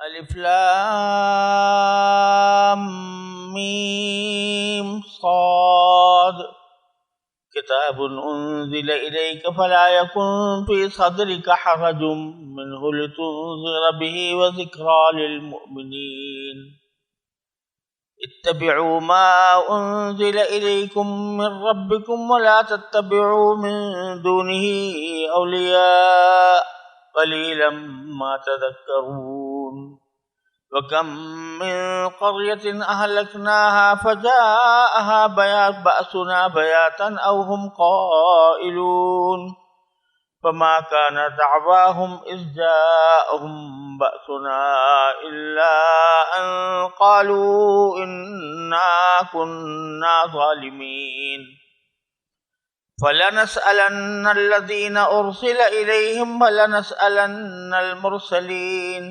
الف لام میم صاد کتاب انزل الیک فلا یکن فی صدرک حرج منه لتنذر به وذکری للمؤمنین اتبعوا ما انزل الیکم من ربکم ولا تتبعوا من دونه اولیاء قلیلا ما تذکرون وَكَمْ مِنْ قَرْيَةٍ أَهْلَكْنَاهَا فَجَاءَهَا بَأْسُنَا بَيَاتًا أَوْ هُمْ قَائِلُونَ فَمَا كَانَ دَعْوَاهُمْ إِذْ جَاءَهُمْ بَأْسُنَا إِلَّا أَنْ قَالُوا إِنَّا كُنَّا ظَالِمِينَ فَلَنَسْأَلَنَّ الَّذِينَ أُرْسِلَ إِلَيْهِمْ وَلَنَسْأَلَنَّ الْمُرْسَلِينَ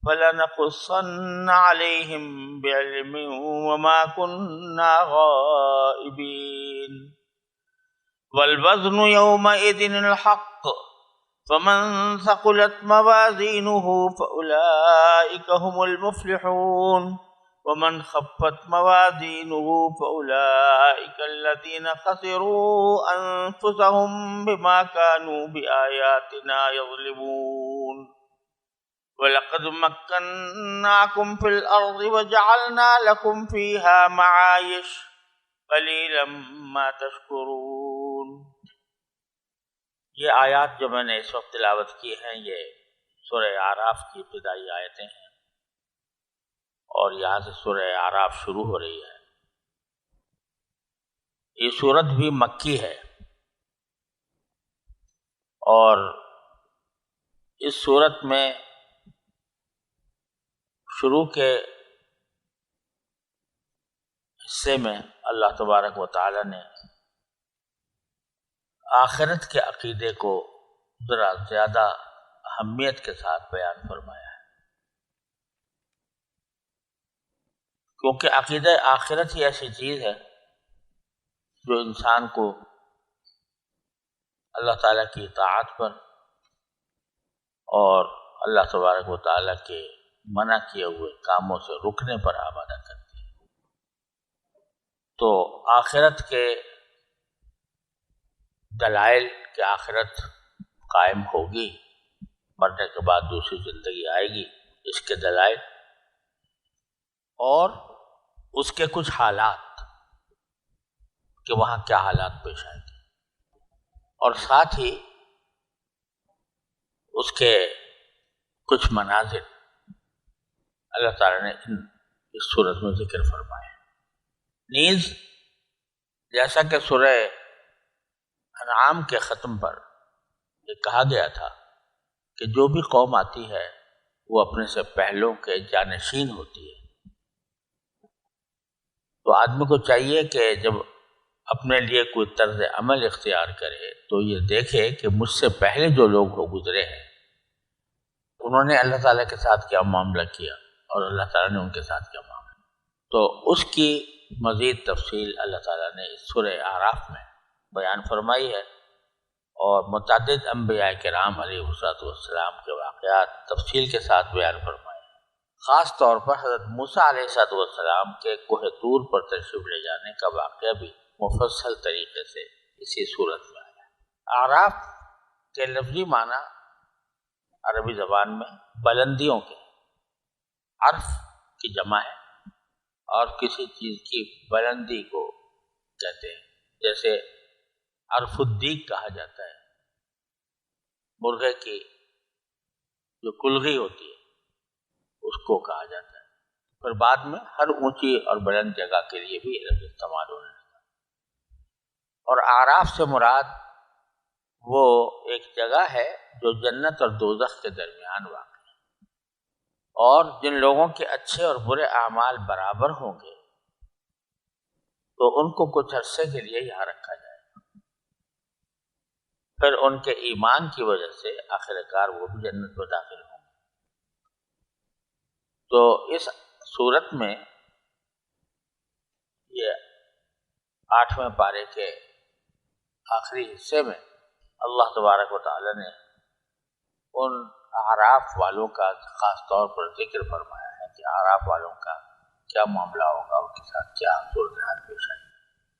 فَلَنَقُصَّنَّ عَلَيْهِمْ بِعِلْمٍ وَمَا كُنَّا غَائِبِينَ وَالْوَزْنُ يَوْمَئِذٍ الْحَقُّ فَمَنْ ثَقُلَتْ مَوَازِينُهُ فَأُولَئِكَ هُمُ الْمُفْلِحُونَ وَمَنْ خَفَّتْ مَوَازِينُهُ فَأُولَئِكَ الَّذِينَ خَسِرُوا أَنفُسَهُمْ بِمَا كَانُوا بِآيَاتِنَا يَظْلِمُونَ وَلَقَدْ مَكَّنَّاكُمْ فِي الْأَرْضِ وَجَعَلْنَا لَكُمْ فِيهَا مَعَايِشَ قَلِيلًا مَا تَشْكُرُونَ۔ یہ آیات جو میں نے اس وقت تلاوت کی ہیں یہ سورہ اعراف کی ابتدائی آیتیں ہیں اور یہاں سے سورہ اعراف شروع ہو رہی ہے۔ یہ سورت بھی مکی ہے اور اس سورت میں شروع کے حصے میں اللہ تبارک و تعالی نے آخرت کے عقیدے کو ذرا زیادہ اہمیت کے ساتھ بیان فرمایا ہے، کیونکہ عقیدہ آخرت ہی ایسی چیز ہے جو انسان کو اللہ تعالیٰ کی اطاعت پر اور اللہ تبارک و تعالیٰ کے منع کیے ہوئے کاموں سے رکنے پر آمادہ کرتی ہے۔ تو آخرت کے دلائل کہ آخرت قائم ہوگی، مرنے کے بعد دوسری زندگی آئے گی، اس کے دلائل اور اس کے کچھ حالات کہ وہاں کیا حالات پیش آئیں گے، اور ساتھ ہی اس کے کچھ مناظر اللہ تعالیٰ نے اس صورت میں ذکر فرمائے۔ نیز جیسا کہ سورہ انعام کے ختم پر یہ کہا گیا تھا کہ جو بھی قوم آتی ہے وہ اپنے سے پہلوں کے جانشین ہوتی ہے، تو آدمی کو چاہیے کہ جب اپنے لیے کوئی طرز عمل اختیار کرے تو یہ دیکھے کہ مجھ سے پہلے جو لوگ ہو گزرے ہیں انہوں نے اللہ تعالیٰ کے ساتھ کیا معاملہ کیا اور اللہ تعالیٰ نے ان کے ساتھ کیا معاملہ، تو اس کی مزید تفصیل اللہ تعالیٰ نے اس سورہ اعراف میں بیان فرمائی ہے، اور متعدد انبیاء کرام علیہ السلام کے واقعات تفصیل کے ساتھ بیان فرمائے ہیں۔ خاص طور پر حضرت موسیٰ علیہ السلام کے کوہ طور پر تشریف لے جانے کا واقعہ بھی مفصل طریقے سے اسی صورت میں آیا۔ اعراف کے لفظی معنی عربی زبان میں بلندیوں کے، عرف کی جمع ہے اور کسی چیز کی بلندی کو کہتے ہیں، جیسے عرف الدیگ کہا جاتا ہے، مرغے کی جو کلغی ہوتی ہے اس کو کہا جاتا ہے۔ پھر بعد میں ہر اونچی اور بلند جگہ کے لیے بھی لفظ استعمال ہونے لگا، اور اعراف سے مراد وہ ایک جگہ ہے جو جنت اور دوزخ کے درمیان واقع ہے، اور جن لوگوں کے اچھے اور برے اعمال برابر ہوں گے تو ان کو کچھ عرصے کے لیے یہاں رکھا جائے، پھر ان کے ایمان کی وجہ سے آخر کار وہ بھی جنت میں داخل ہوں گے۔ تو اس صورت میں یہ 8ویں پارے کے آخری حصے میں اللہ تبارک و تعالی نے ان اعراف والوں کا خاص طور پر ذکر فرمایا ہے کہ اعراف والوں کا کیا معاملہ ہوگا، ان کے ساتھ کیا صورتحال پیش آئی،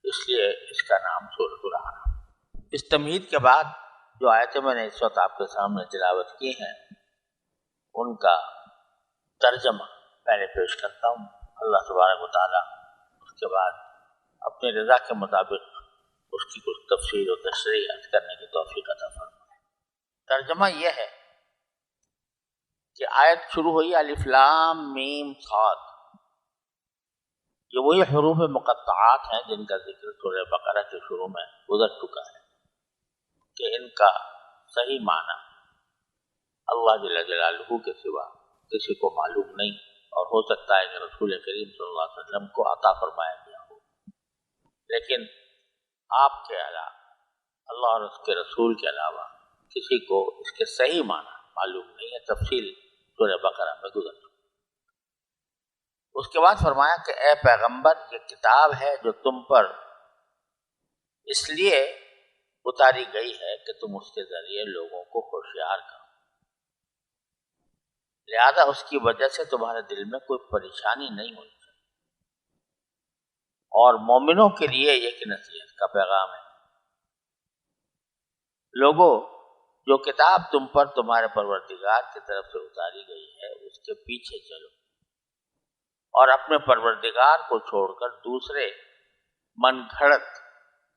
اس لیے اس کا نام سورۃ الاعراف۔ اس تمہید کے بعد جو آیتیں میں نے اس وقت آپ کے سامنے تلاوت کی ہیں ان کا ترجمہ پہلے پیش کرتا ہوں، اللہ تبارک و تعالیٰ اس کے بعد اپنی رضا کے مطابق اس کی کچھ تفسیر و تشریح کرنے کی توفیق عطا فرمائے۔ ترجمہ یہ ہے کہ آیت شروع ہوئی الف لام میم صاد، یہ وہی حروف مقطعات ہیں جن کا ذکر سورہ بقرہ کے شروع میں گزر چکا ہے کہ ان کا صحیح معنی اللہ جل جلالہ کے سوا کسی کو معلوم نہیں، اور ہو سکتا ہے کہ رسول کریم صلی اللہ علیہ وسلم کو عطا فرمایا گیا ہو، لیکن آپ کے علاوہ اللہ اور اس کے رسول کے علاوہ کسی کو اس کے صحیح معنی معلوم نہیں ہے۔ تفصیل سورہ بقرہ میں گزر چکی۔ اس کے بعد فرمایا کہ اے پیغمبر، یہ کتاب ہے جو تم پر اس لیے اتاری گئی ہے کہ تم اس کے ذریعے لوگوں کو ہوشیار کرو، لہذا اس کی وجہ سے تمہارے دل میں کوئی پریشانی نہیں ہونی چاہیے، اور مومنوں کے لیے ایک نصیحت کا پیغام ہے۔ لوگوں، جو کتاب تم پر تمہارے پروردگار کی طرف سے اتاری گئی ہے اس کے پیچھے چلو، اور اپنے پروردگار کو چھوڑ کر دوسرے من گھڑت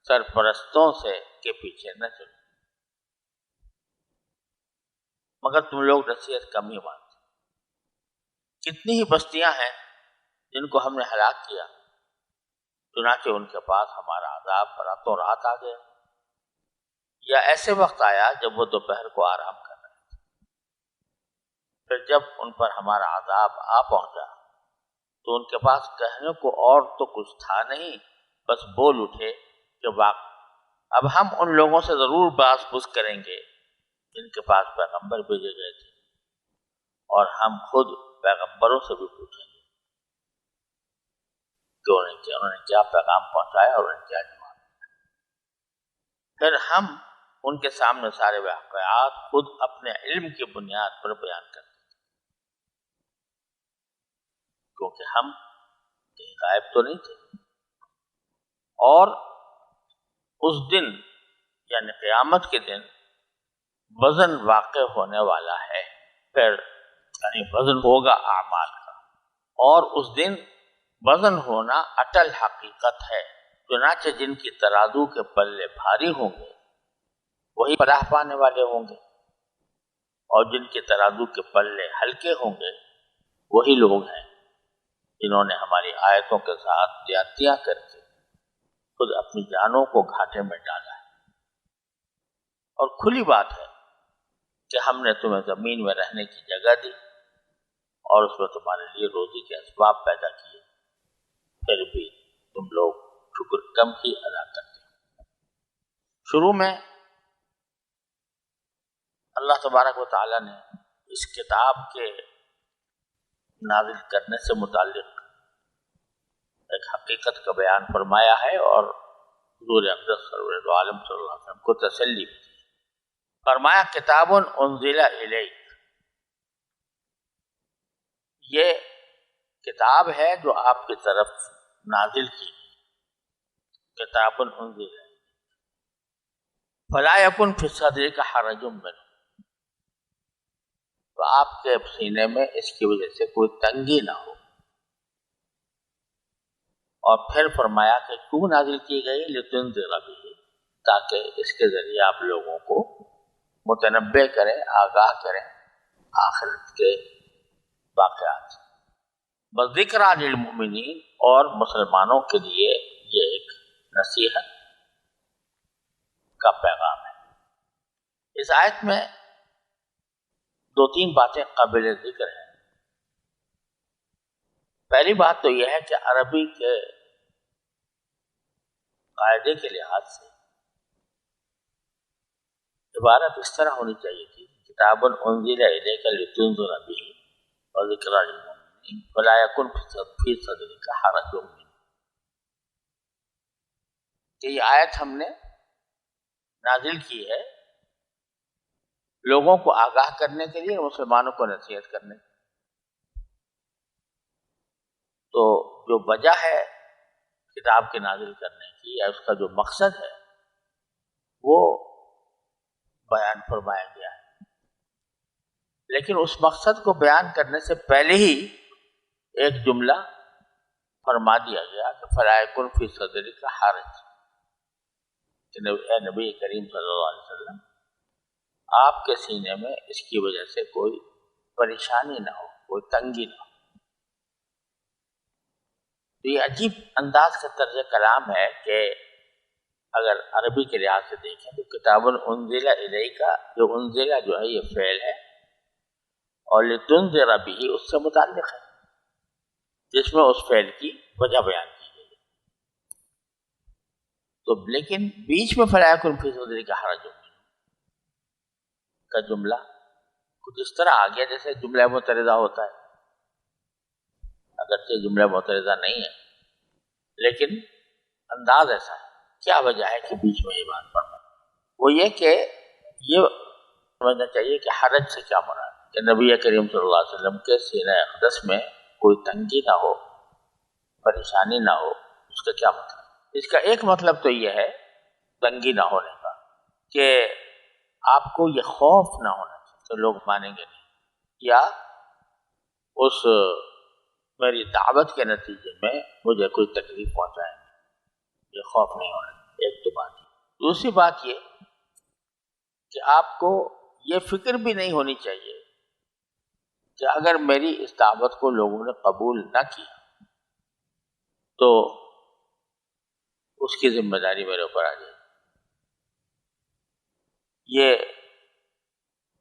سرپرستوں کے پیچھے نہ چلو، مگر تم لوگ نصیحت کم ہی مانتے۔ کتنی ہی بستیاں ہیں جن کو ہم نے ہلاک کیا، چنانچہ ان کے پاس ہمارا عذاب راتوں رات آ گیا، یا ایسے وقت آیا جب وہ دوپہر کو آرام کر رہے تھے، پھر جب ان پر ہمارا عذاب آ پہنچا تو ان کے پاس کہنے کو اور تو کچھ تھا نہیں، بس بول اٹھے کہ اب ہم ان لوگوں سے ضرور باز پوچھ کریں گے جن کے پاس پیغمبر بھیجے گئے تھے، اور ہم خود پیغمبروں سے بھی پوچھیں گے کہ انہوں نے کیا پیغام پہنچایا اور انہیں کیا جواب دیا۔ پھر ہم ان کے سامنے سارے واقعات خود اپنے علم کی بنیاد پر بیان کرتے ہیں، کیونکہ ہم کہیں غائب تو نہیں تھے۔ اور اس دن یعنی قیامت کے دن وزن واقع ہونے والا ہے، پھر یعنی وزن ہوگا اعمال کا، اور اس دن وزن ہونا اٹل حقیقت ہے، چنانچہ جن کی ترازو کے پلے بھاری ہوں گے وہی فلاح پانے والے ہوں گے، اور جن کے ترازو کے پلے ہلکے ہوں گے وہی لوگ ہیں جنہوں نے ہماری آیتوں کے ساتھ زیادتیاں کر کے خود اپنی جانوں کو گھاٹے میں ڈالا ہے۔ اور کھلی بات ہے کہ ہم نے تمہیں زمین میں رہنے کی جگہ دی اور اس میں تمہارے لیے روزی کے اسباب پیدا کیے، پھر بھی تم لوگ شکر کم ہی ادا کرتے ہیں۔ شروع میں اللہ تبارک و تعالیٰ نے اس کتاب کے نازل کرنے سے متعلق ایک حقیقت کا بیان فرمایا ہے، اور حضور اقدس سرور دو عالم صلی اللہ علیہ وسلم کو تسلی بھی دی۔ فرمایا کتاب انزل الیک، یہ کتاب ہے جو آپ کی طرف نازل کی گئی، کتاب انزل الیک فلا یکن فی صدرک حرج منہ، تو آپ کے سینے میں اس کی وجہ سے کوئی تنگی نہ ہو۔ اور پھر فرمایا کہ کیوں نازل کی گئی، لتنذر بہ، تاکہ اس کے ذریعے آپ لوگوں کو متنبع کریں، آگاہ کریں آخرت کے واقعات سے۔ وذکریٰ للمؤمنین، اور مسلمانوں کے لیے یہ ایک نصیحت کا پیغام ہے۔ اس آیت میں دو تین باتیں قابل ذکر ہیں۔ پہلی بات تو یہ ہے کہ عربی کے قاعدے کے لحاظ سے عبارت اس طرح ہونی چاہیے تھی، کتاب انزل الیک لتنذر بہ وذکریٰ للمؤمنین فلا یکن فی صدرک حرج منہ، کہ یہ آیت ہم نے نازل کی ہے لوگوں کو آگاہ کرنے کے لیے، مسلمانوں کو نصیحت کرنے کے لیے۔ تو جو وجہ ہے کتاب کے نازل کرنے کی، یا اس کا جو مقصد ہے، وہ بیان فرمایا گیا ہے، لیکن اس مقصد کو بیان کرنے سے پہلے ہی ایک جملہ فرما دیا گیا کہ فَلَا يَكُنْ فِي صَدْرِكَ حَرَجٌ، کہ اے نبی کریم صلی اللہ علیہ وسلم، آپ کے سینے میں اس کی وجہ سے کوئی پریشانی نہ ہو، کوئی تنگی نہ ہو۔ تو یہ عجیب انداز کا طرز کلام ہے کہ اگر عربی کے لحاظ سے دیکھیں تو کتاب انزل الیک، جو انزل جو ہے یہ فعل ہے، اور لتنذر بہ اس سے متعلق ہے، جس میں اس فعل کی وجہ بیان کی گئی ہے۔ تو لیکن بیچ میں فَلَا يَكُنْ فِي صَدْرِكَ حَرَجٌ کا جملہ کچھ اس طرح آ گیا جیسے جملہ معترضہ ہوتا ہے، اگرچہ جملہ معترضہ نہیں ہے، لیکن انداز ایسا ہے۔ کیا وجہ ہے کہ بیچ میں یہ بات پڑھنا؟ وہ یہ کہ یہ سمجھنا چاہیے کہ حرج سے کیا مراد ہے، کہ نبی کریم صلی اللہ علیہ وسلم کے سینہ اقدس میں کوئی تنگی نہ ہو، پریشانی نہ ہو، اس کا کیا مطلب؟ اس کا ایک مطلب تو یہ ہے تنگی نہ ہونے کا کہ آپ کو یہ خوف نہ ہونا چاہیے کہ لوگ مانیں گے نہیں، یا اس میری دعوت کے نتیجے میں مجھے کوئی تکلیف پہنچائیں گے، یہ خوف نہیں ہونا چاہیے۔ ایک تو بات ہے۔ دوسری بات یہ کہ آپ کو یہ فکر بھی نہیں ہونی چاہیے کہ اگر میری اس دعوت کو لوگوں نے قبول نہ کیا تو اس کی ذمہ داری میرے اوپر آ جائے۔ یہ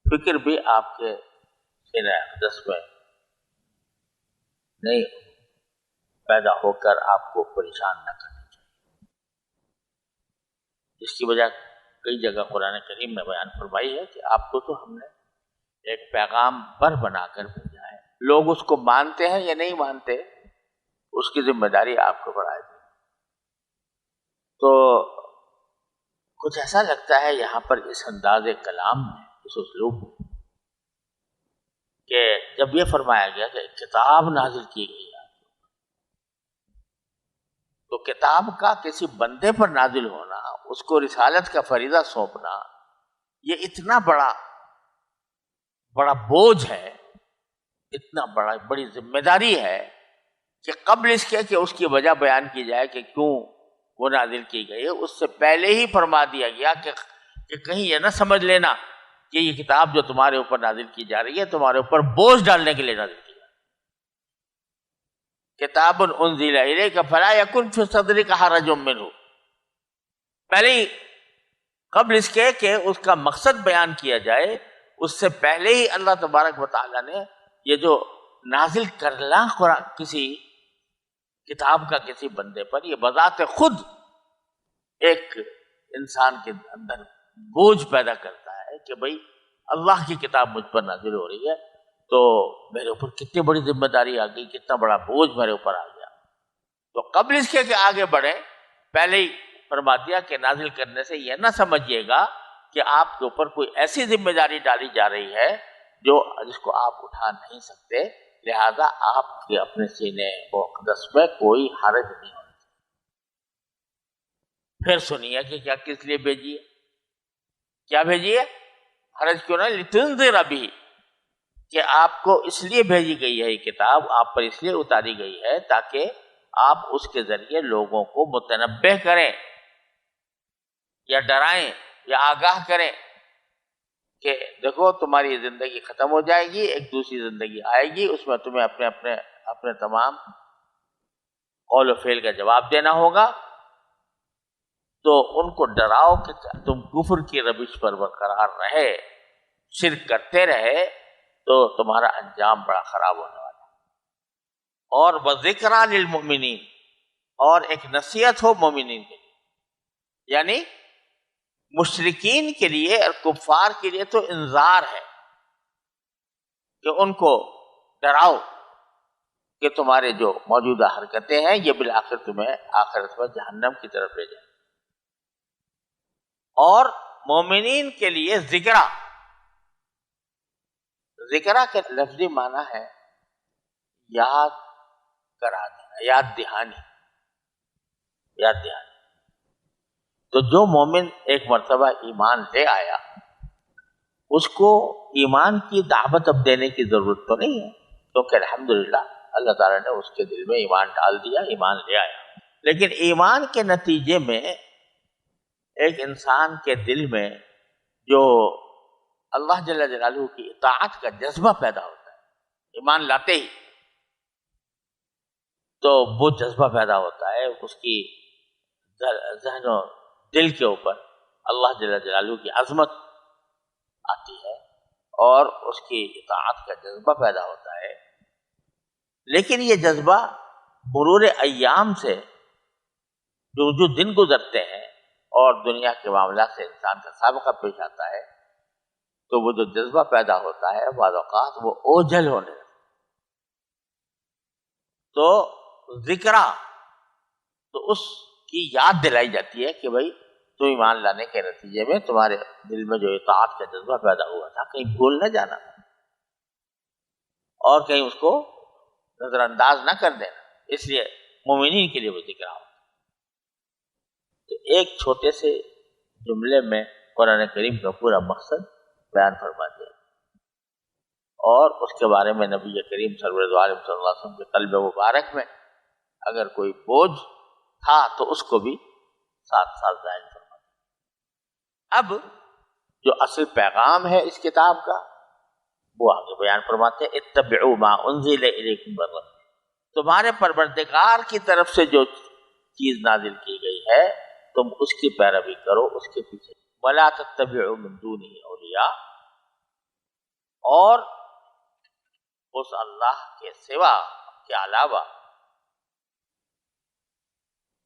فکر بھی آپ کے سینہ اقدس میں نہیں پیدا ہو کر آپ کو پریشان نہ کرنی چاہیے۔ اس کی وجہ کئی جگہ قرآن کریم میں بیان فرمائی ہے کہ آپ کو تو ہم نے ایک پیغام پر بنا کر بھیجا ہے، لوگ اس کو مانتے ہیں یا نہیں مانتے اس کی ذمہ داری آپ کو بڑھائے دی۔ تو کچھ ایسا لگتا ہے یہاں پر اس انداز کلام میں، اس اسلوب میں، کہ جب یہ فرمایا گیا کہ کتاب نازل کی گئی ہے، تو کتاب کا کسی بندے پر نازل ہونا، اس کو رسالت کا فریضہ سونپنا، یہ اتنا بڑا بوجھ ہے، اتنا بڑی ذمہ داری ہے کہ قبل اس کے کہ اس کی وجہ بیان کی جائے کہ کیوں وہ نازل کی گئی ہے، اس سے پہلے ہی فرما دیا گیا کہ کہیں یہ نہ سمجھ لینا کہ یہ کتاب جو تمہارے اوپر نازل کی جا رہی ہے تمہارے اوپر بوجھ ڈالنے کے لیے نازل کی جا رہی ہے۔ کتاب انزل الیک فلا یکن فی صدرک حرج منہ، پہلے ہی قبل اس کے کہ اس کا مقصد بیان کیا جائے، اس سے پہلے ہی اللہ تبارک و تعالیٰ نے یہ جو نازل کرنا کسی کتاب کا کسی بندے پر، یہ بذات خود ایک انسان کے اندر بوجھ پیدا کرتا ہے کہ بھئی اللہ کی کتاب مجھ پر نازل ہو رہی ہے تو میرے اوپر کتنی بڑی ذمہ داری آ گئی، کتنا بڑا بوجھ میرے اوپر آ گیا۔ تو قبل اس کے کہ آگے بڑھیں پہلے ہی فرما دیا کہ نازل کرنے سے یہ نہ سمجھیے گا کہ آپ کے اوپر کوئی ایسی ذمہ داری ڈالی جا رہی ہے جس کو آپ اٹھا نہیں سکتے، لہذا آپ کے اپنے سینے و اقدس میں کوئی حرج نہیں ہونا چاہیے۔ پھر سنیے کہ کیا کس لیے بھیجی ہے، کیا بھیجی ہے؟ حرج کیوں نہ، لتنذر بہ، کہ آپ کو اس لیے بھیجی گئی ہے یہ کتاب، آپ پر اس لیے اتاری گئی ہے تاکہ آپ اس کے ذریعے لوگوں کو متنبہ کریں یا ڈرائیں یا آگاہ کریں کہ دیکھو تمہاری زندگی ختم ہو جائے گی، ایک دوسری زندگی آئے گی، اس میں تمہیں اپنے تمام قول و فعل کا جواب دینا ہوگا، تو ان کو ڈراؤ کہ تم کفر کی روش پر برقرار رہے، شرک کرتے رہے تو تمہارا انجام بڑا خراب ہونے والا ہے۔ اور وذکریٰ للمؤمنین، اور ایک نصیحت ہو مومنین کے لیے، یعنی مشرکین کے لیے اور کفار کے لیے تو انذار ہے کہ ان کو ڈراؤ کہ تمہارے جو موجودہ حرکتیں ہیں یہ بالآخر تمہیں آخرت میں جہنم کی طرف لے جائیں، اور مومنین کے لیے ذکرہ، ذکرہ کے لفظی معنی ہے یاد کرا دینا، یاد دہانی، یاد دہانی۔ تو جو مومن ایک مرتبہ ایمان لے آیا اس کو ایمان کی دعوت اب دینے کی ضرورت تو نہیں ہے، کیونکہ الحمدللہ اللہ تعالیٰ نے اس کے دل میں ایمان ڈال دیا، ایمان لے آیا۔ لیکن ایمان کے نتیجے میں ایک انسان کے دل میں جو اللہ جل جلالہ کی اطاعت کا جذبہ پیدا ہوتا ہے ایمان لاتے ہی، تو وہ جذبہ پیدا ہوتا ہے، اس کی ذہن و دل کے اوپر اللہ جل جلالہ کی عظمت آتی ہے اور اس کی اطاعت کا جذبہ پیدا ہوتا ہے۔ لیکن یہ جذبہ مرور ایام سے جو دن گزرتے ہیں اور دنیا کے معاملات سے انسان کا سابقہ پیش آتا ہے تو وہ جو جذبہ پیدا ہوتا ہے بعض اوقات وہ اوجھل ہونے لگتا ہے۔ تو ذکرہ تو اس کی یاد دلائی جاتی ہے کہ بھائی تو ایمان لانے کے نتیجے میں تمہارے دل میں جو اطاعت کا جذبہ پیدا ہوا تھا کہیں بھول نہ جانا اور کہیں اس کو نظر انداز نہ کر دینا، اس لیے مومنین کے لیے وہ ذکر ہو۔ تو ایک چھوٹے سے جملے میں قرآن کریم کا پورا مقصد بیان فرما دیا اور اس کے بارے میں نبی کریم صلی اللہ علیہ وسلم کے قلب مبارک میں اگر کوئی بوجھ تھا تو اس کو بھی ساتھ ساتھ ظاہر فرما دیا۔ اب جو اصل پیغام ہے اس کتاب کا وہ آگے بیان فرماتے ہیں، اتبعوا ما انزل الیکم من ربکم، تمہارے پروردگار کی طرف سے جو چیز نازل کی گئی ہے تم اس کی پیروی کرو، اس کے پیچھے ولا تتبعوا من دونہ اولیاء، اور اس اللہ کے سوا کے علاوہ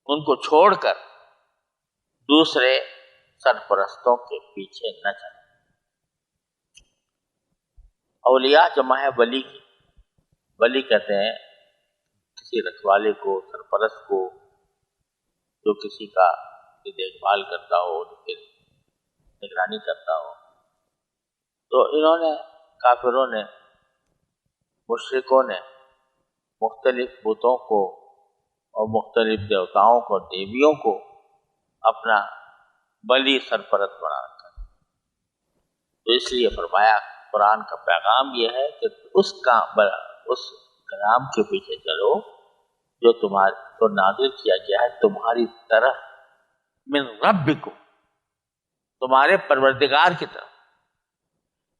ان کو چھوڑ کر دوسرے سرپرستوں کے پیچھے نہ چلیں۔ اولیاء جمع ہے ولی کی، ولی کہتے ہیں کسی رکھوالے کو، سرپرست کو، جو کسی کا دیکھ بھال کرتا ہو، نگرانی کرتا ہو۔ تو انہوں نے، کافروں نے، مشرکوں نے مختلف بتوں کو اور مختلف دیوتاؤں کو، دیویوں کو اپنا ولی سرپرست بنا رکھا۔ تو اس لیے فرمایا قرآن کا پیغام یہ ہے کہ اس کلام کے پیچھے چلو جو تمہارے کو نازل کیا گیا ہے تمہاری طرف، من ربکم، تمہارے پروردگار کی طرف۔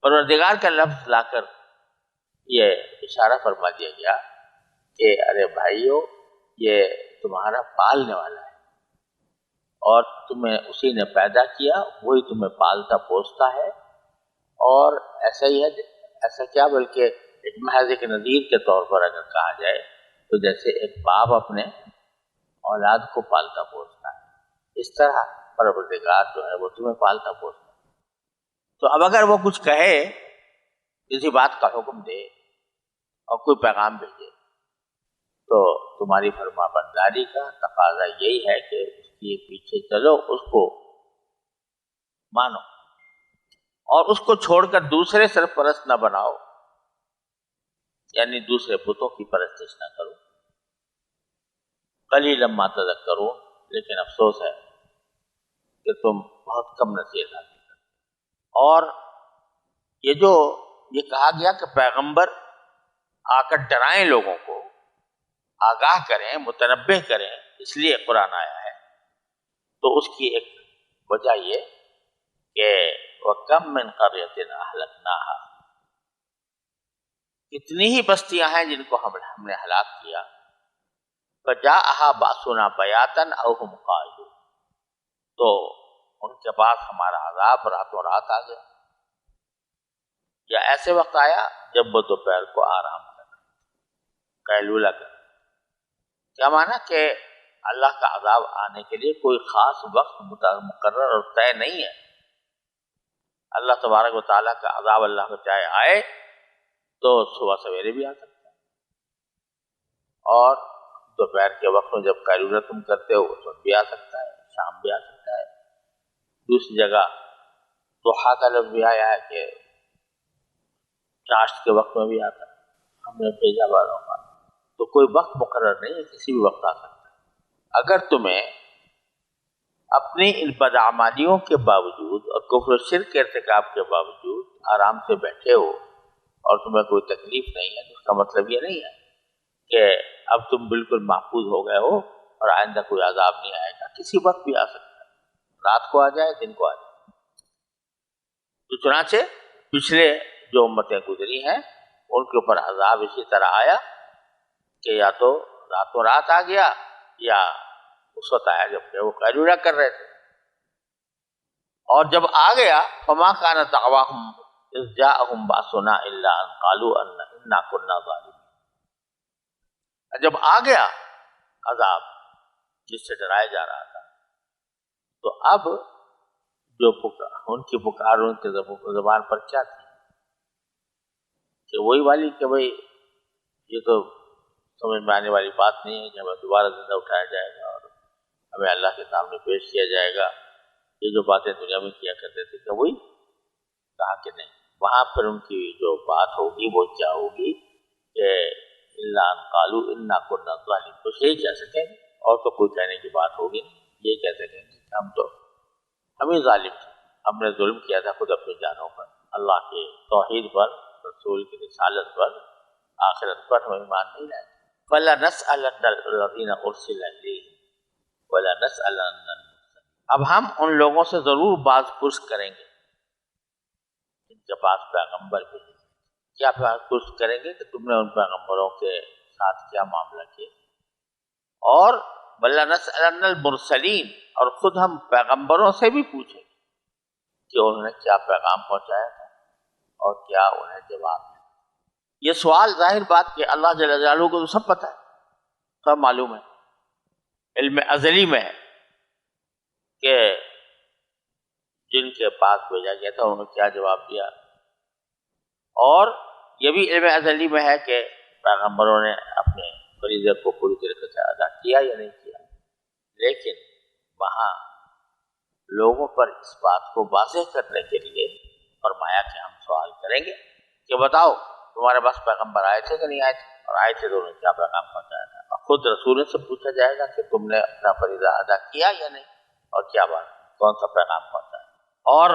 پروردگار کا لفظ لا کر یہ اشارہ فرما دیا گیا کہ ارے بھائیو یہ تمہارا پالنے والا ہے اور تمہیں اسی نے پیدا کیا، وہی تمہیں پالتا پوستا ہے، اور ایسا ہی ہے، ایسا کیا بلکہ ایک محض ایک نذیر کے طور پر اگر کہا جائے تو جیسے ایک باپ اپنے اولاد کو پالتا پوستا ہے، اس طرح پروردگار جو ہے وہ تمہیں پالتا پوستا ہے۔ تو اب اگر وہ کچھ کہے، کسی بات کا حکم دے اور کوئی پیغام بھیجے تو تمہاری فرما برداری کا تقاضا یہی ہے کہ اس کے پیچھے چلو، اس کو مانو اور اس کو چھوڑ کر دوسرے سرپرست نہ بناؤ، یعنی دوسرے بتوں کی پرستش نہ کرو۔ قلیلا ما تذکرون، لیکن افسوس ہے کہ تم بہت کم نصیحت حاصل کرتے۔ اور یہ کہا گیا کہ پیغمبر آ کر ڈرائیں، لوگوں کو آگاہ کریں، متنبہ کریں، اس لیے قرآن آیا ہے۔ تو اس کی ایک وجہ یہ کہ وَكَمْ مِنْ قَرْيَةٍ أَهْلَكْنَاهَا، کتنی ہی بستیاں ہیں جن کو ہم نے ہلاک کیا، فَجَاءَهَا بَأْسُنَا بَيَاتًا أَوْ هُمْ قَائِلُونَ، تو ان کے پاس ہمارا عذاب راتوں رات آ گیا، یا ایسے وقت آیا جب وہ دوپہر کو آرام کر، قیلولہ کر۔ کیا معنی کہ اللہ کا عذاب آنے کے لیے کوئی خاص وقت مقرر اور طے نہیں ہے۔ اللہ تبارک و تعالیٰ کا عذاب اللہ کو چاہے آئے تو صبح سویرے بھی آ سکتا ہے، اور دوپہر کے وقت میں جب قیلولہ تم کرتے ہو اس وقت بھی آ سکتا ہے، شام بھی آ سکتا ہے۔ دوسری جگہ ضحیٰ کا لفظ بھی آیا ہے کہ ناشت کے وقت میں بھی آتا ہے، ہم نے بھیجا بعض اوقات، تو کوئی وقت مقرر نہیں ہے، کسی بھی وقت آ سکتا ہے۔ اگر تمہیں اپنی ان بدعمالیوں کے باوجود اور کفر و شرک کے ارتکاب کے باوجود آرام سے بیٹھے ہو اور تمہیں کوئی تکلیف نہیں ہے، تو اس کا مطلب یہ نہیں ہے کہ اب تم بالکل محفوظ ہو گئے ہو اور آئندہ کوئی عذاب نہیں آئے گا، کسی وقت بھی آ سکتا ہے، رات کو آ جائے، دن کو آ جائے۔ تو چنانچہ پچھلے جو امتیں گزری ہیں ان کے اوپر عذاب اسی طرح آیا کہ یا تو راتوں رات آ گیا یا اس وقت آیا جب کہ وہ قیلولہ کر رہے تھے، اور جب آ گیا فما كان دعواهم اذ جاءهم باسنا الا ان قالوا انا كنا ظالمين، جب آ گیا عذاب جس سے ڈرایا جا رہا تھا، تو اب جو ان کی پکار ان کے زبان پر کیا تھی کہ وہی والی کہ بھئی یہ تو سمجھ میں آنے والی بات نہیں ہے کہ ہمیں دوبارہ زندہ اٹھایا جائے گا اور ہمیں اللہ کے سامنے پیش کیا جائے گا، یہ جو باتیں دنیا میں کیا کرتے تھے کہ وہی کہا کہ نہیں۔ وہاں پر ان کی جو بات ہوگی وہ کیا ہوگی کہ الا ان قالوا انا كنا ظالمين، تو یہی کہہ سکیں گے، اور تو کوئی کہنے کی بات ہوگی نہیں، یہ کہہ سکیں گے کہ ہم ہی ظالم تھے، ہم نے ظلم کیا تھا خود اپنی جانوں پر، اللہ کے توحید پر، رسول کی رسالت پر، آخرت پر ہم ایمان نہیں لائے۔ فَلَنَسْأَلَنَّ الَّذِينَ أُرْسِلَ إِلَيْهِمْ وَلَنَسْأَلَنَّ الْمُرْسَلِينَ، اب ہم ان لوگوں سے ضرور باز پرس کریں گے جن کے پاس پیغمبر بھیجے، کیا باز پرس کریں گے کہ تم نے ان پیغمبروں کے ساتھ کیا معاملہ کیا، اور وَلَنَسْأَلَنَّ الْمُرْسَلِينَ، اور خود ہم پیغمبروں سے بھی پوچھیں کہ انہوں نے کیا پیغام پہنچایا تھا اور کیا انہیں جواب دیا۔ یہ سوال ظاہر بات کہ اللہ جل جلالہ کو تو سب پتہ ہے، سب معلوم ہے، علم ازلی میں ہے کہ جن کے پاس بھیجا گیا تھا انہوں نے کیا جواب دیا، اور یہ بھی علم ازلی میں ہے کہ پیغمبروں نے اپنے فریضے کو پوری طریقے سے ادا کیا یا نہیں کیا، لیکن وہاں لوگوں پر اس بات کو واضح کرنے کے لیے فرمایا کہ ہم سوال کریں گے کہ بتاؤ تمہارے پاس پیغمبر آئے تھے کہ نہیں آئے تھے، اور آئے تھے تو انہوں نے کیا پیغام پہنچایا تھا، اور خود رسول سے پوچھا جائے گا کہ تم نے اپنا فریضہ ادا کیا یا نہیں، اور کیا بات کون سا پیغام پہنچایا، اور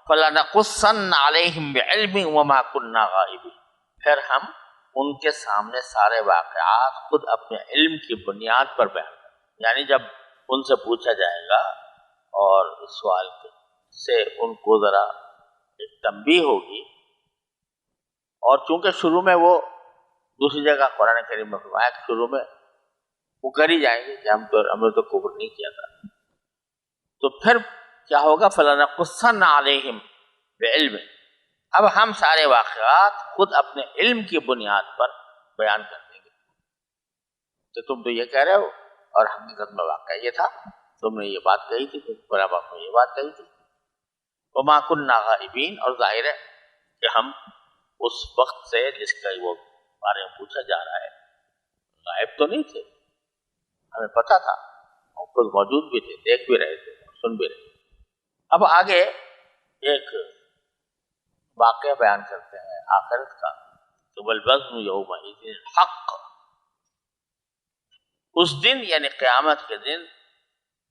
فَلَنَقُصَّنَّ عَلَيْهِمْ بِعِلْمٍ وَمَا كُنَّا غَائِبِينَ، پھر ہم ان کے سامنے سارے واقعات خود اپنے علم کی بنیاد پر بیان کریں، یعنی جب ان سے پوچھا جائے گا اور اس سوال سے ان کو ذرا ایک تنبیہ ہوگی، اور چونکہ شروع میں وہ دوسری جگہ قرآن کریم میں فرمایا کہ شروع میں وہ کر ہی جائیں گے کہ ہم نے تو کفر نہیں کیا تھا، تو پھر کیا ہوگا فَلَنَقُصَّنَّ عَلَيْهِمْ بِعِلْمٍ، اب ہم سارے واقعات خود اپنے علم کی بنیاد پر بیان کر دیں گے کہ تم تو یہ کہہ رہے ہو اور حقیقت میں واقعہ یہ تھا، تم نے یہ بات کہی تھی، قرآن پاک میں یہ بات کہی تھی، وَمَا كُنَّا غَائِبِينَ، اور ظاہر ہے کہ ہم اس وقت سے جس کا وہ بارے میں پوچھا جا رہا ہے غائب تو نہیں تھے، ہمیں پتا تھا، اور خود موجود بھی تھے، دیکھ بھی رہے تھے، سن بھی رہے تھے۔ اب آگے ایک واقعہ بیان کرتے ہیں آخرت کا کہ وَالْوَزْنُ يَوْمَئِذٍ الْحَقُّ، اس دن یعنی قیامت کے دن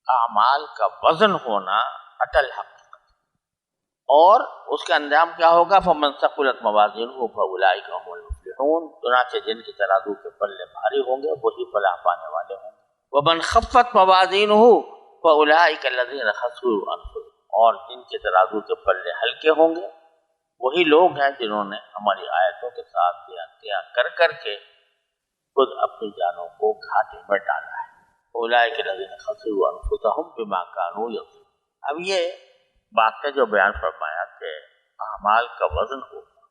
اعمال کا وزن ہونا اٹل حقیقت، اور اس کا انجام کیا ہوگا فَمَنْ ثَقُلَتْ مَوَازِينُهُ فَأُولَٰئِكَ هُمُ الْمُفْلِحُونَ، چنانچہ جن کی ترازو کے پلے بھاری ہوں گے وہی فلاح پانے والے ہوں گے، وَمَنْ خَفَّتْ مَوَازِينُهُ فَأُولَٰئِكَ الَّذِينَ خَسِرُوا أَنفُسَهُمْ، اور جن کے ترازو کے پلے ہلکے ہوں گے وہی لوگ ہیں جنہوں نے ہماری آیتوں کے ساتھ زیادتیاں کر کر کے خود اپنی جانوں کو گھاٹے میں ڈالا ہے، اولئک الذین خسروا انفسهم بما كانوا یظلمون۔ اب یہ واقعہ جو بیان فرمایا کہ اعمال کا وزن ہوگا،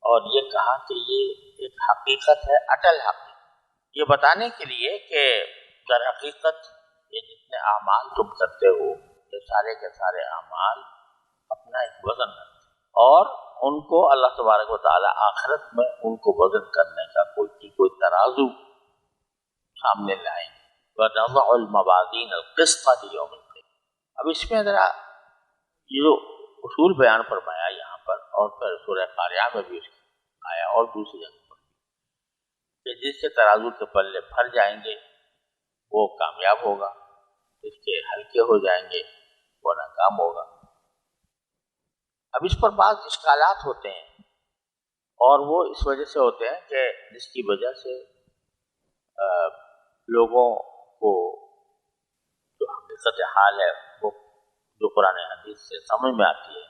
اور یہ کہا کہ یہ ایک حقیقت ہے، اٹل حقیقت، یہ بتانے کے لیے کہ در حقیقت یہ جتنے اعمال تم کرتے ہو یہ سارے کے سارے اعمال اپنا ایک وزن رکھتے ہیں، اور ان کو اللہ تبارک و تعالی آخرت میں ان کو وزن کرنے کا کوئی ترازو سامنے لائیں گے، وَنَضَعُ الْمَوَازِينَ الْقِسْطَ لِيَوْمِ الْقِيَامَةِ۔ اب اس میں ذرا یہ جو اصول بیان فرمایا یہاں پر، اور پھر سورہ قاریہ میں بھی آیا اور دوسری جگہ پر کہ جس کے ترازو کے پلے بھر جائیں گے وہ کامیاب ہوگا، جس کے ہلکے ہو جائیں گے وہ ناکام ہوگا۔ اب اس پر بعض اشکالات ہوتے ہیں، اور وہ اس وجہ سے ہوتے ہیں کہ جس کی وجہ سے لوگوں کو جو حقیقت حال ہے وہ جو قرآن حدیث سے سمجھ میں آتی ہے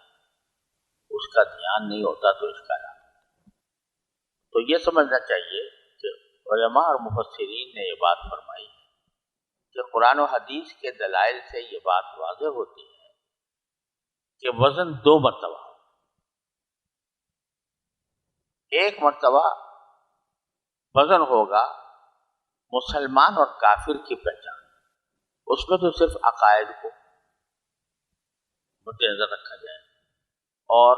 اس کا دھیان نہیں ہوتا تو اشکالات ہوتے ہیں۔ تو یہ سمجھنا چاہیے کہ علماء اور مفسرین نے یہ بات فرمائی ہے کہ قرآن و حدیث کے دلائل سے یہ بات واضح ہوتی ہے کہ وزن دو مرتبہ، ایک مرتبہ وزن ہوگا مسلمان اور کافر کی پہچان، اس میں تو صرف عقائد کو مد نظر رکھا جائے، اور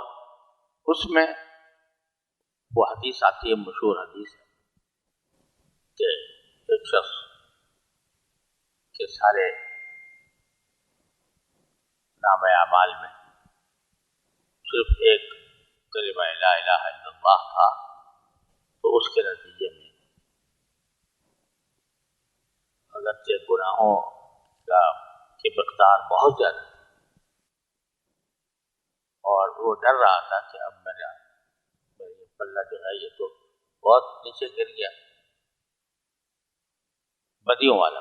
اس میں وہ حدیث آتی ہے، مشہور حدیث ہے کہ ایک شخص کے سارے نام اعمال میں صرف ایک کلمہ لا الہ الا اللہ تھا، تو اس کے نتیجے میں اگرچہ گناہوں کی مقدار بہت زیادہ تھی اور وہ ڈر رہا تھا کہ اب میرا پلہ جو ہے یہ تو بہت نیچے گر گیا بدیوں والا،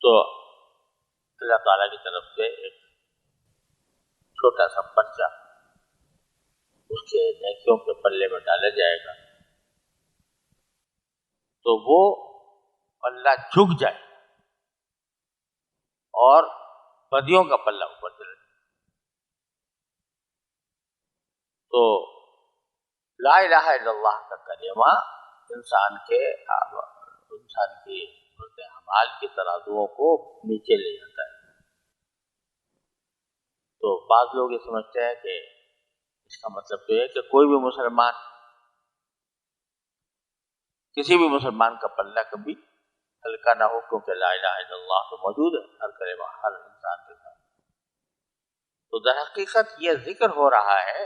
تو اللہ تعالیٰ کی طرف سے ایک چھوٹا سا پرچہ اس کے نیکیوں کے پلے میں ڈالا جائے گا، تو وہ پلہ جھک جائے اور بدیوں کا پلہ اوپر چلے جائے۔ تو لا الہ الا اللہ کا کلمہ انسان کی اعمال کے ترازوؤں کو نیچے لے جاتا ہے۔ تو بعض لوگ یہ سمجھتے ہیں کہ اس کا مطلب تو ہے کہ کوئی بھی مسلمان، کسی بھی مسلمان کا پلہ کبھی ہلکا نہ ہو، کیونکہ لا الہ الا اللہ تو موجود ہے ہر کلمہ ہر انسان کے ساتھ۔ تو در حقیقت یہ ذکر ہو رہا ہے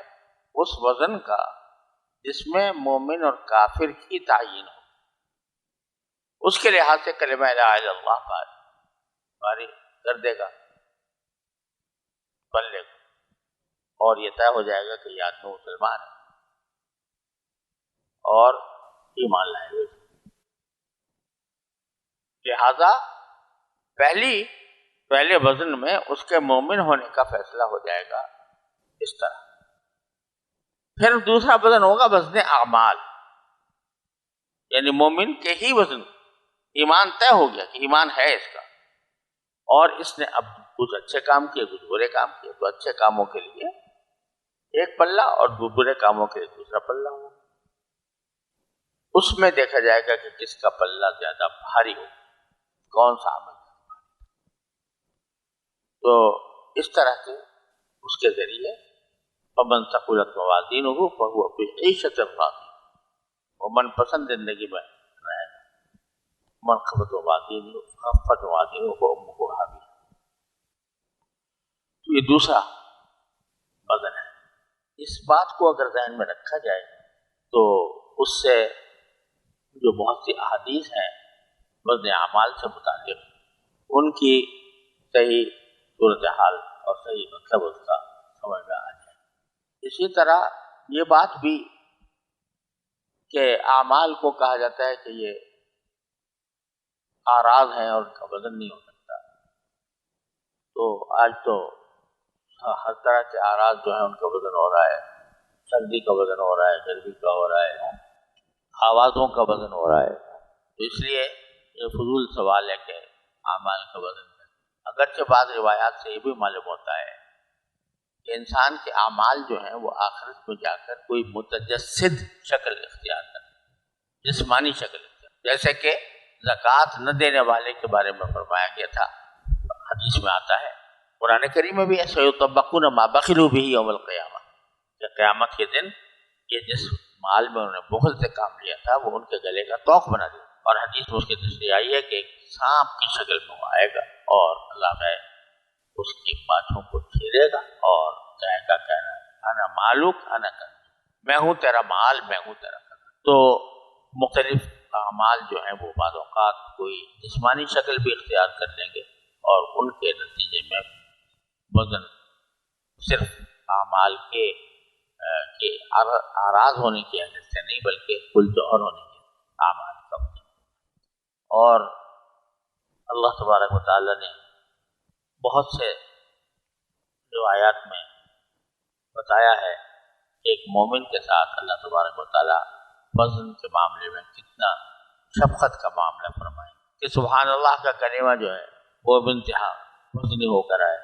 اس وزن کا جس میں مومن اور کافر کی تعین ہو، اس کے لحاظ سے کلمہ لا الہ الا اللہ باری کر دے گا پلے کو، اور یہ طے ہو جائے گا کہ یہ آدمی مسلمان ہے اور ایمان لائے ہوئے۔ لہذا پہلے وزن میں اس کے مومن ہونے کا فیصلہ ہو جائے گا اس طرح۔ پھر دوسرا وزن ہوگا وزن اعمال، یعنی مومن کے ہی وزن، ایمان طے ہو گیا کہ ایمان ہے اس کا، اور اس نے اب کچھ اچھے کام کیے کچھ برے کام کیے، تو اچھے کاموں کے لیے ایک پلہ اور برے کاموں کے لیے دوسرا پلہ ہوگا۔ اس میں دیکھا جائے گا کہ کس کا پلہ زیادہ بھاری ہو، کون سا عمل۔ تو اس طرح سے اس کے ذریعے فمن ثقلت موازینہ فہو فی عیشۃ راضیہ، وہ من پسند زندگی میں رہے گا، من خفت موازینہ فامہ ہاویہ۔ تو یہ دوسرا وزن ہے۔ اس بات کو اگر ذہن میں رکھا جائے تو اس سے جو بہت سی احادیث ہیں وزن اعمال سے متعلق، ان کی صحیح صورتحال اور صحیح مطلب اس کا سمجھ میں آ جائے۔ اسی طرح یہ بات بھی کہ اعمال کو کہا جاتا ہے کہ یہ اعراض ہیں اور ان کا وزن نہیں ہو سکتا، تو آج تو ہر طرح کے اعراض جو ہیں ان کا وزن ہو رہا ہے، سردی کا وزن ہو رہا ہے، گرمی کا ہو رہا ہے، آوازوں کا وزن ہو رہا ہے۔ تو اس لیے یہ فضول سوال ہے کہ اعمال کا وزن ہے۔ اگرچہ بعض روایات سے یہ بھی معلوم ہوتا ہے کہ انسان کے اعمال جو ہیں وہ آخرت میں جا کر کوئی متجسد شکل اختیار کرتے، جسمانی شکل اختیار، جیسے کہ زکوٰۃ نہ دینے والے کے بارے میں فرمایا گیا تھا، حدیث میں آتا ہے، قرآن کریم میں بھی ہے، سَيُطَبَّقُونَ مَا بَخِلُوا بِهِ يَوْمَ الْقِيَامَةِ، کہ قیامت کے دن یہ جس مال میں انہوں نے بخل سے کام لیا تھا وہ ان کے گلے کا توق بنا دیا۔ اور حدیث میں اس کی تشریح آئی ہے کہ ایک سانپ کی شکل میں وہ آئے گا اور اللہ میں اس کی باتوں کو چھیڑے گا اور کہے گا انا مالک انا کنزک، میں ہوں تیرا مال، میں ہوں تیرا کنز۔ تو مختلف اعمال جو ہیں وہ بعض اوقات کوئی جسمانی شکل بھی اختیار کر لیں گے، اور ان کے نتیجے میں وزن صرف اعمال کے آراز ہونے کی حیثیت سے نہیں بلکہ کل جوہر ہونے کے اعمال کا وزن۔ اور اللہ تبارک و تعالی نے بہت سے روایات میں بتایا ہے کہ ایک مومن کے ساتھ اللہ تبارک و تعالی وزن کے معاملے میں کتنا شفقت کا معاملہ فرمائے کہ سبحان اللہ کا کلمہ جو ہے وہ بانتہا وزنی ہو کر آئے،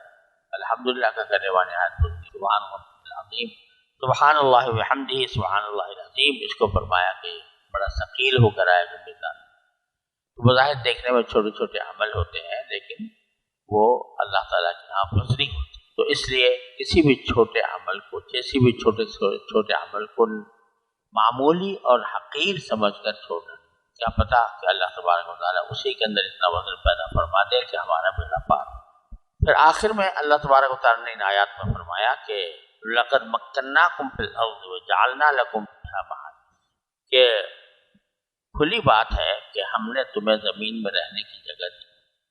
الحمدللہ کا کلمہ نہایت وزنی، سبحان اللہ العظیم، سبحان اللہ وبحمدہ سبحان اللہ العظیم، اس کو فرمایا کہ بڑا ثقیل ہو کر آئے میزان۔ تو بظاہر دیکھنے میں چھوٹے چھوٹے عمل ہوتے ہیں لیکن وہ اللہ تعالیٰ کے یہاں وزنی ہوتے ہیں۔ تو اس لیے کسی بھی چھوٹے عمل کو، کسی بھی چھوٹے عمل کو معمولی اور حقیر سمجھ کر چھوڑنا، کیا پتا کہ اللہ تبارک و تعالیٰ اسی کے اندر اتنا وزن پیدا فرما دے کہ ہمارا بیڑا پار ہو۔ پھر آخر میں اللہ تبارک و تعالیٰ نے ان آیات میں فرمایا کہ لَقَدْ مَكَّنَّاكُمْ فِي الْأَرْضِ وَجَعَلْنَا لَكُمْ فِيهَا مَعَاشٍ، کہ کھلی بات ہے کہ ہم نے تمہیں زمین میں رہنے کی جگہ دی،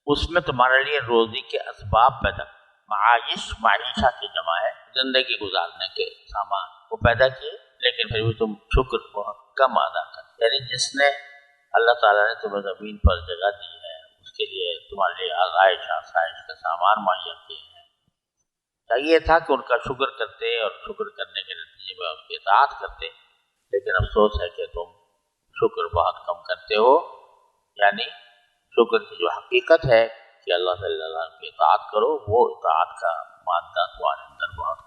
اس میں تمہارے لیے روزی کے اسباب پیدا، معاش معیشہ کی جمع ہے، زندگی گزارنے کے سامان وہ پیدا کیے، لیکن پھر بھی تم شکر بہت کم ادا کر۔ یعنی جس نے اللہ تعالیٰ نے تمہیں زمین پر جگہ دی ہے، اس کے لیے تمہارے لیے آزائش آسائش کے سامان مہیا کیے ہیں، چاہیے تھا کہ ان کا شکر کرتے اور شکر کرنے کے نتیجے میں اس کی اطاعت کرتے، لیکن افسوس ہے کہ تم شکر بہت کم کرتے ہو۔ یعنی شکر کی جو حقیقت ہے کہ اللہ صلی اللہ علیہ وسلم کی اطاعت کرو، وہ اطاعت کا مادہ تمہارے اندر بہت